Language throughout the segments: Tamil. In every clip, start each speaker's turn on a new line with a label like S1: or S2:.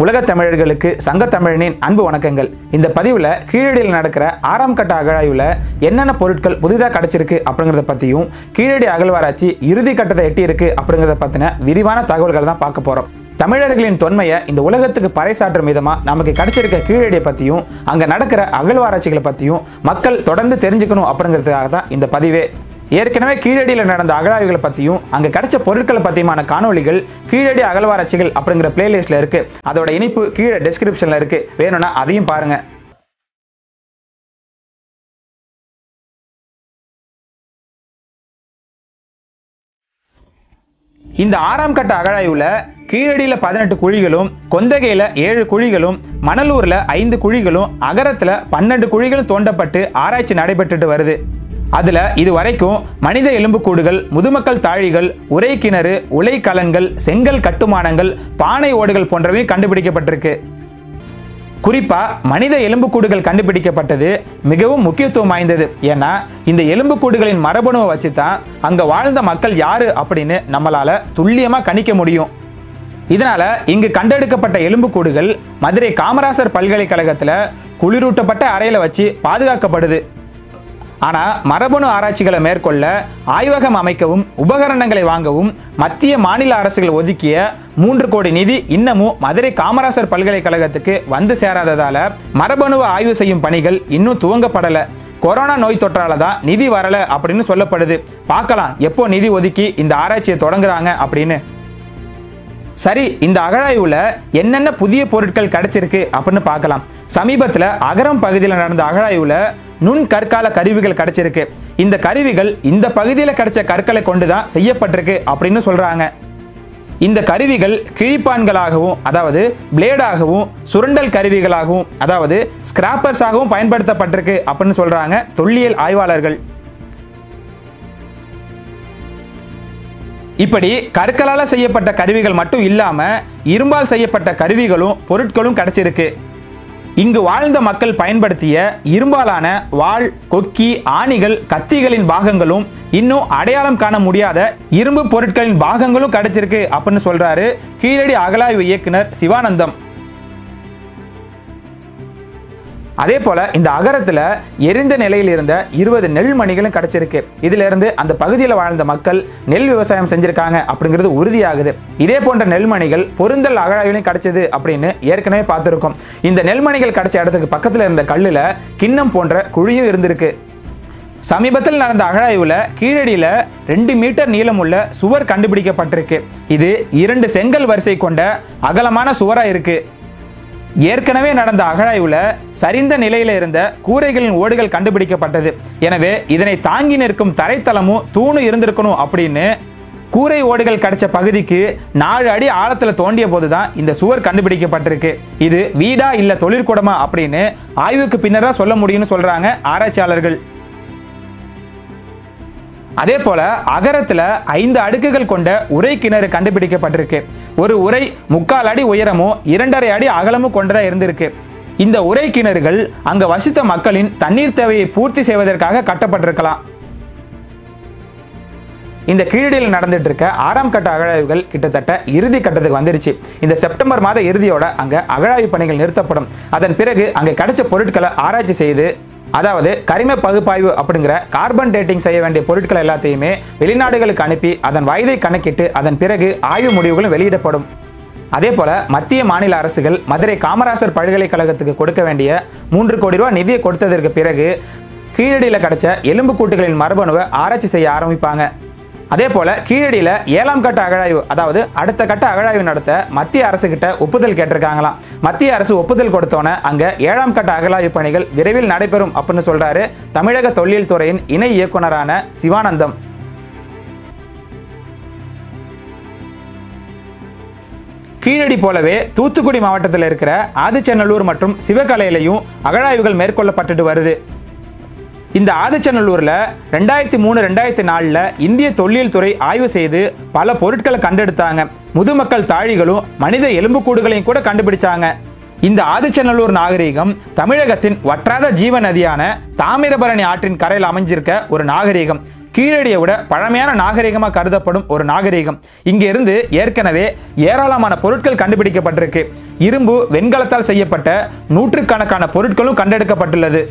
S1: உலக தமிழர்களுக்கு சங்க தமிழனின் அன்பு வணக்கங்கள். இந்த பதிவில் கீழடியில் நடக்கிற 6ஆம் கட்ட அகழாய்வில் என்னென்ன பொருட்கள் புதிதாக கிடைச்சிருக்கு அப்படிங்கிறத பற்றியும், கீழடி அகழ்வாராய்ச்சி இறுதி கட்டத்தை எட்டியிருக்கு அப்படிங்கிறத பற்றின விரிவான தகவல்கள் தான் பார்க்க போகிறோம். தமிழர்களின் தொன்மையை இந்த உலகத்துக்கு பறைசாற்றும் விதமாக நமக்கு கிடைச்சிருக்க கீழடியை பற்றியும், அங்கே நடக்கிற அகழ்வாராய்ச்சிகளை பற்றியும் மக்கள் தொடர்ந்து தெரிஞ்சுக்கணும் அப்படிங்கிறதுக்காக தான் இந்த பதிவே. ஏற்கனவே கீழடியில் நடந்த அகழாய்வுகளை பற்றியும் அங்கே கிடைச்ச பொருட்களை பற்றியுமான காணொலிகள் கீழடி அகழ்வாராய்ச்சிகள் அப்படிங்கிற பிளேலிஸ்ட்டில் இருக்குது. அதோட இணைப்பு கீழே டிஸ்கிரிப்ஷனில் இருக்குது, வேணும்னா அதையும் பாருங்கள். இந்த 6ஆம் கட்ட அகழாய்வுல கீழடியில் 18 குழிகளும், கொந்தகையில் 7 குழிகளும், மணலூரில் 5 குழிகளும், அகரத்தில் 12 குழிகளும் தோண்டப்பட்டு ஆராய்ச்சி நடைபெற்றுட்டு வருது. அதில் இதுவரைக்கும் மனித எலும்புக்கூடுகள், முதுமக்கள் தாழிகள், உரை கிணறு, உலை கலன்கள், செங்கல் கட்டுமானங்கள், பானை ஓடுகள் போன்றவை கண்டுபிடிக்கப்பட்டிருக்கு. குறிப்பா மனித எலும்புக்கூடுகள் கண்டுபிடிக்கப்பட்டது மிகவும் முக்கியத்துவம் வாய்ந்தது. ஏன்னா இந்த எலும்புக்கூடுகளின் மரபணுவை வச்சு தான் அங்க வாழ்ந்த மக்கள் யாரு அப்படின்னு நம்மளால துல்லியமா கணிக்க முடியும். இதனால இங்கு கண்டெடுக்கப்பட்ட எலும்புக்கூடுகள் மதுரை காமராசர் பல்கலைக்கழகத்துல குளிரூட்டப்பட்ட அறையில வச்சு பாதுகாக்கப்படுது. ஆனா மரபணு ஆராய்ச்சிகளை மேற்கொள்ள ஆய்வகம் அமைக்கவும் உபகரணங்களை வாங்கவும் மத்திய மாநில அரசுகள் ஒதுக்கிய 3 கோடி நிதி இன்னமும் மதுரை காமராசர் பல்கலைக்கழகத்துக்கு வந்து சேராததால மரபணுவை ஆய்வு செய்யும் பணிகள் இன்னும் துவங்கப்படல. கொரோனா நோய் தொற்றால தான் நிதி வரல அப்படின்னு சொல்லப்படுது. பார்க்கலாம் எப்போ நிதி ஒதுக்கி இந்த ஆராய்ச்சியை தொடங்குறாங்க அப்படின்னு. சரி, இந்த அகழாய்வுல என்னென்ன புதிய பொருட்கள் கிடைச்சிருக்கு அப்படின்னு பார்க்கலாம். சமீபத்தில் அகரம் பகுதியில் நடந்த அகழாய்வுல நுண் கற்கால கருவிகள் கிடைச்சிருக்கு. இந்த கருவிகள் இந்த பகுதியில் கிடைச்ச கற்களை கொண்டுதான் செய்யப்பட்டிருக்கு அப்படின்னு சொல்றாங்க. இந்த கருவிகள் கிழிப்பான்களாகவும், அதாவது பிளேடாகவும், சுரண்டல் கருவிகளாகவும், அதாவது ஸ்கிராப்பர்ஸாகவும் பயன்படுத்தப்பட்டிருக்கு அப்படின்னு சொல்றாங்க தொல்லியல் ஆய்வாளர்கள். இப்படி கற்களால செய்யப்பட்ட கருவிகள் மட்டும் இல்லாம இரும்பால் செய்யப்பட்ட கருவிகளும் பொருட்களும் கிடைச்சிருக்கு. இங்கு வாழ்ந்த மக்கள் பயன்படுத்திய இரும்பாலான வாள், கொக்கி, ஆணிகள், கத்திகளின் பாகங்களும் இன்னும் அடையாளம் காண முடியாத இரும்பு பொருட்களின் பாகங்களும் கிடைச்சிருக்கு அப்படின்னு சொல்றாரு கீழடி அகழாய்வு இயக்குனர் சிவானந்தம். அதே போல இந்த அகரத்தில் எரிந்த நிலையில் இருந்த 20 நெல் மணிகளும் கிடைச்சிருக்கு. இதுல இருந்து அந்த பகுதியில் வாழ்ந்த மக்கள் நெல் விவசாயம் செஞ்சிருக்காங்க அப்படிங்கிறது உறுதியாகுது. இதே போன்ற நெல்மணிகள் பொருந்தல் அகழாய்விலும் கிடைச்சது அப்படின்னு ஏற்கனவே பார்த்துருக்கோம். இந்த நெல்மணிகள் கிடைச்ச இடத்துக்கு பக்கத்தில் இருந்த கல்லுல கிண்ணம் போன்ற குழியும் இருந்திருக்கு. சமீபத்தில் நடந்த அகழாய்வுல கீழடியில 2 மீட்டர் நீளமுள்ள சுவர் கண்டுபிடிக்கப்பட்டிருக்கு. இது 2 செங்கல் வரிசை கொண்ட அகலமான சுவரா இருக்கு. ஏற்கனவே நடந்த அகழாய்வுல சரிந்த நிலையில இருந்த கூரைகளின் ஓடுகள் கண்டுபிடிக்கப்பட்டது. எனவே இதனை தாங்கி நிற்கும் தரைத்தளமும் தூணு இருந்திருக்கணும் அப்படின்னு கூரை ஓடுகள் கிடைச்ச பகுதிக்கு 4 அடி ஆழத்துல தோண்டிய போதுதான் இந்த சுவர் கண்டுபிடிக்கப்பட்டிருக்கு. இது வீடா இல்ல தொழிற்கூடமா அப்படின்னு ஆய்வுக்கு பின்னர் தான் சொல்ல முடியும்னு சொல்றாங்க ஆராய்ச்சியாளர்கள். அதே போல அகரத்தில் 5 அடுக்குகள் கொண்ட உரை கிணறு கண்டுபிடிக்கப்பட்டிருக்கு. ஒரு உரை 3/4 அடி உயரமும் 2.5 அடி அகலமும் கொண்டதா இருந்திருக்கு. இந்த உரை கிணறுகள் அங்க வசித்த மக்களின் தண்ணீர் தேவையை பூர்த்தி செய்வதற்காக கட்டப்பட்டிருக்கலாம். இந்த கீழடியில் நடந்துட்டு இருக்க 6ஆம் கட்ட அகழாய்வுகள் கிட்டத்தட்ட இறுதி கட்டத்துக்கு வந்துருச்சு. இந்த செப்டம்பர் மாத இறுதியோட அங்க அகழாய்வு பணிகள் நிறுத்தப்படும். அதன் பிறகு அங்க கிடைச்ச பொருட்களை ஆராய்ச்சி செய்து, அதாவது கரிம பகுப்பாய்வு அப்படிங்கிற கார்பன் டேட்டிங் செய்ய வேண்டிய பொருட்கள் எல்லாத்தையுமே வெளிநாடுகளுக்கு அனுப்பி அதன் வயதை கணக்கிட்டு அதன் பிறகு ஆய்வு முடிவுகளும் வெளியிடப்படும். அதே போல மத்திய மாநில அரசுகள் மதுரை காமராசர் பல்கலைக்கழகத்துக்கு கொடுக்க வேண்டிய 3 கோடி ரூபாய் நிதியை கொடுத்ததற்கு பிறகு கீழடியில் கிடைச்ச எலும்புக்கூட்டுகளின் மரபணுவை ஆராய்ச்சி செய்ய ஆரம்பிப்பாங்க. அதே போல கீழடியில் 7ஆம் கட்ட அகழாய்வு, அதாவது அடுத்த கட்ட அகழாய்வு நடத்த மத்திய அரசு கிட்ட ஒப்புதல் கேட்டிருக்காங்களாம். மத்திய அரசு ஒப்புதல் கொடுத்தோன்னே அங்க 7ஆம் கட்ட அகழாய்வு பணிகள் விரைவில் நடைபெறும் அப்படின்னு சொல்றாரு தமிழக தொல்லியல் துறையின் இணை இயக்குனரான சிவானந்தம். கீழடி போலவே தூத்துக்குடி மாவட்டத்தில் இருக்கிற ஆதிச்சநல்லூர் மற்றும் சிவகலையிலையும் அகழாய்வுகள் மேற்கொள்ளப்பட்டு வருது. இந்த ஆதிச்சநல்லூர்ல 2003-2004 இந்திய தொல்லியல் துறை ஆய்வு செய்து பல பொருட்களை கண்டெடுத்தாங்க. முதுமக்கள் தாழிகளும் மனித எலும்புக்கூடுகளையும் கூட கண்டுபிடிச்சாங்க. இந்த ஆதிச்சநல்லூர் நாகரிகம் தமிழகத்தின் வற்றாத ஜீவ நதியான தாமிரபரணி ஆற்றின் கரையில் அமைஞ்சிருக்க ஒரு நாகரிகம். கீழடியை விட பழமையான நாகரிகமாக கருதப்படும் ஒரு நாகரிகம். இங்கிருந்து ஏற்கனவே ஏராளமான பொருட்கள் கண்டுபிடிக்கப்பட்டிருக்கு. இரும்பு, வெண்கலத்தால் செய்யப்பட்ட நூற்றுக்கணக்கான பொருட்களும் கண்டெடுக்கப்பட்டுள்ளது.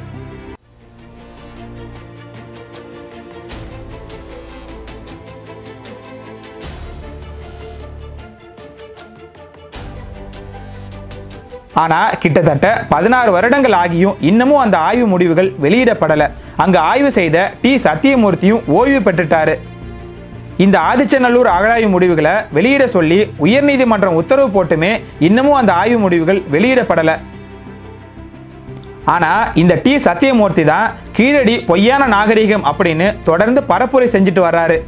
S1: ஆனா கிட்டத்தட்ட 16 வருடங்கள் ஆகியும் இன்னமும் அந்த ஆய்வு முடிவுகள் வெளியிடப்படல. அங்க ஆய்வு செய்த டி சத்தியமூர்த்தியும் ஓய்வு பெற்றுட்டாரு. இந்த ஆதிச்சநல்லூர் அகழாய்வு முடிவுகளை வெளியிட சொல்லி உயர்நீதிமன்றம் உத்தரவு போட்டுமே இன்னமும் அந்த ஆய்வு முடிவுகள் வெளியிடப்படல. ஆனா இந்த டி சத்தியமூர்த்தி தான் கீழடி பொய்யான நாகரிகம் அப்படின்னு தொடர்ந்து பரப்புரை செஞ்சுட்டு வர்றாரு.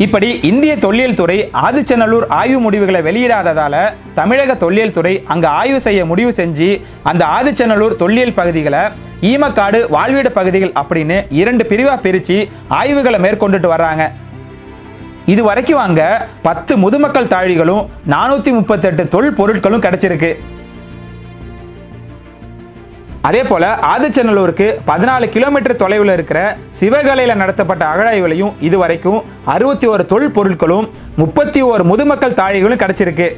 S1: இப்படி இந்திய தொல்லியல் துறை ஆதிச்சநல்லூர் ஆய்வு முடிவுகளை வெளியிடாததால தமிழக தொல்லியல் துறை அங்க ஆய்வு செய்ய முடிவு செஞ்சு அந்த ஆதிச்சநல்லூர் தொல்லியல் பகுதிகளை ஈமக்காடு, வாழ்வீடு பகுதிகள் அப்படின்னு 2 பிரிவா பிரிச்சு ஆய்வுகளை மேற்கொண்டுட்டு வர்றாங்க. இது வரைக்கும் அங்க 10 முதுமக்கள் தாழிகளும் 438 தொல் பொருட்களும் கிடைச்சிருக்கு. அதே போல ஆதிச்சநல்லூருக்கு 14 கிலோமீட்டர் தொலைவில் இருக்கிற சிவகலையில் நடத்தப்பட்ட அகழாய்வுலையும் இதுவரைக்கும் 61 தொல் பொருட்களும் 31 முதுமக்கள் தாழிகளும் கிடைச்சிருக்கு.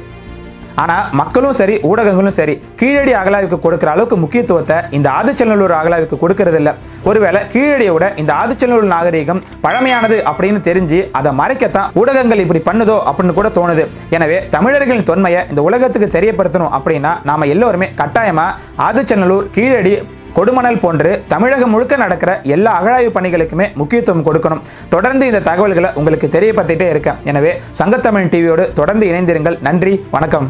S1: ஆனா மக்களும் சரி, ஊடகங்களும் சரி, கீழடி அகழாய்வுக்கு கொடுக்கிற அளவுக்கு முக்கியத்துவத்தை இந்த ஆதிச்சநல்லூர் அகழாய்வுக்கு கொடுக்கறது இல்லை. ஒருவேளை கீழடியை விட இந்த ஆதிச்சநல்லூர் நாகரிகம் பழமையானது அப்படின்னு தெரிஞ்சு அதை மறைக்கத்தான் ஊடகங்கள் இப்படி பண்ணுதோ அப்படின்னு கூட தோணுது. எனவே தமிழர்களின் தொன்மையை இந்த உலகத்துக்கு தெரியப்படுத்தணும் அப்படின்னா நாம எல்லோருமே கட்டாயமா ஆதிச்சநல்லூர், கீழடி, கொடுமணல் போன்று தமிழகம் முழுக்க நடக்கிற எல்லா அகழாய்வு பணிகளுக்குமே முக்கியத்துவம் கொடுக்கணும். தொடர்ந்து இந்த தகவல்களை உங்களுக்கு தெரியப்படுத்திட்டே இருக்கேன். எனவே சங்கத்தமிழ் டிவியோடு தொடர்ந்து இணைந்திருங்கள். நன்றி, வணக்கம்.